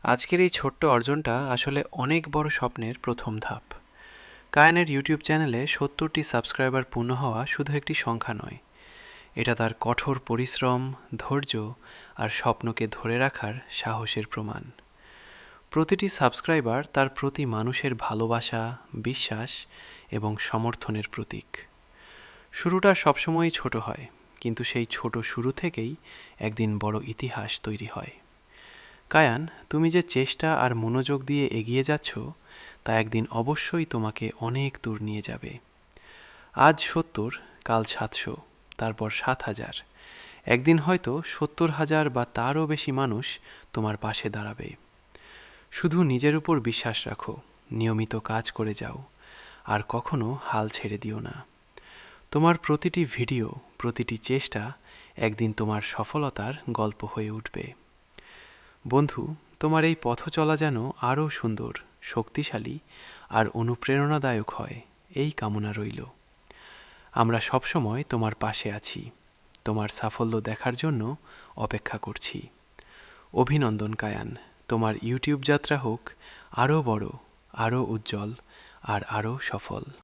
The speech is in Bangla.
আজকের এই ছোট্ট অর্জনটা আসলে অনেক বড় স্বপ্নের প্রথম ধাপ। কায়ানের ইউটিউব চ্যানেলে ৭০টি সাবস্ক্রাইবার পূর্ণ হওয়া শুধু একটি সংখ্যা নয়, এটা তার কঠোর পরিশ্রম, ধৈর্য আর স্বপ্নকে ধরে রাখার সাহসের প্রমাণ। প্রতিটি সাবস্ক্রাইবার তার প্রতি মানুষের ভালোবাসা, বিশ্বাস এবং সমর্থনের প্রতীক। শুরুটা সবসময়ই ছোট হয়, কিন্তু সেই ছোট শুরু থেকেই একদিন বড় ইতিহাস তৈরি হয়। কায়ান, তুমি যে চেষ্টা আর মনোযোগ দিয়ে এগিয়ে যাচ্ছ, তা একদিন অবশ্যই তোমাকে অনেক দূর নিয়ে যাবে। আজ ৭০, কাল ৭০০, তারপর ৭,০০০। একদিন হয়তো ৭০,০০০ বা তারও বেশি মানুষ তোমার পাশে দাঁড়াবে। শুধু নিজের উপর বিশ্বাস রাখো, নিয়মিত কাজ করে যাও, আর কখনো হাল ছেড়ে দিও না। তোমার প্রতিটি ভিডিও, প্রতিটি চেষ্টা একদিন তোমার সফলতার গল্প হয়ে উঠবে। বন্ধু, তোমার এই পথ চলা যেন আরও সুন্দর, শক্তিশালী আর অনুপ্রেরণাদায়ক হয়, এই কামনা রইল। আমরা সবসময় তোমার পাশে আছি, তোমার সাফল্য দেখার জন্য অপেক্ষা করছি। অভিনন্দন কায়ান, তোমার ইউটিউব যাত্রা হোক আরও বড়, আরও উজ্জ্বল আর আরও সফল।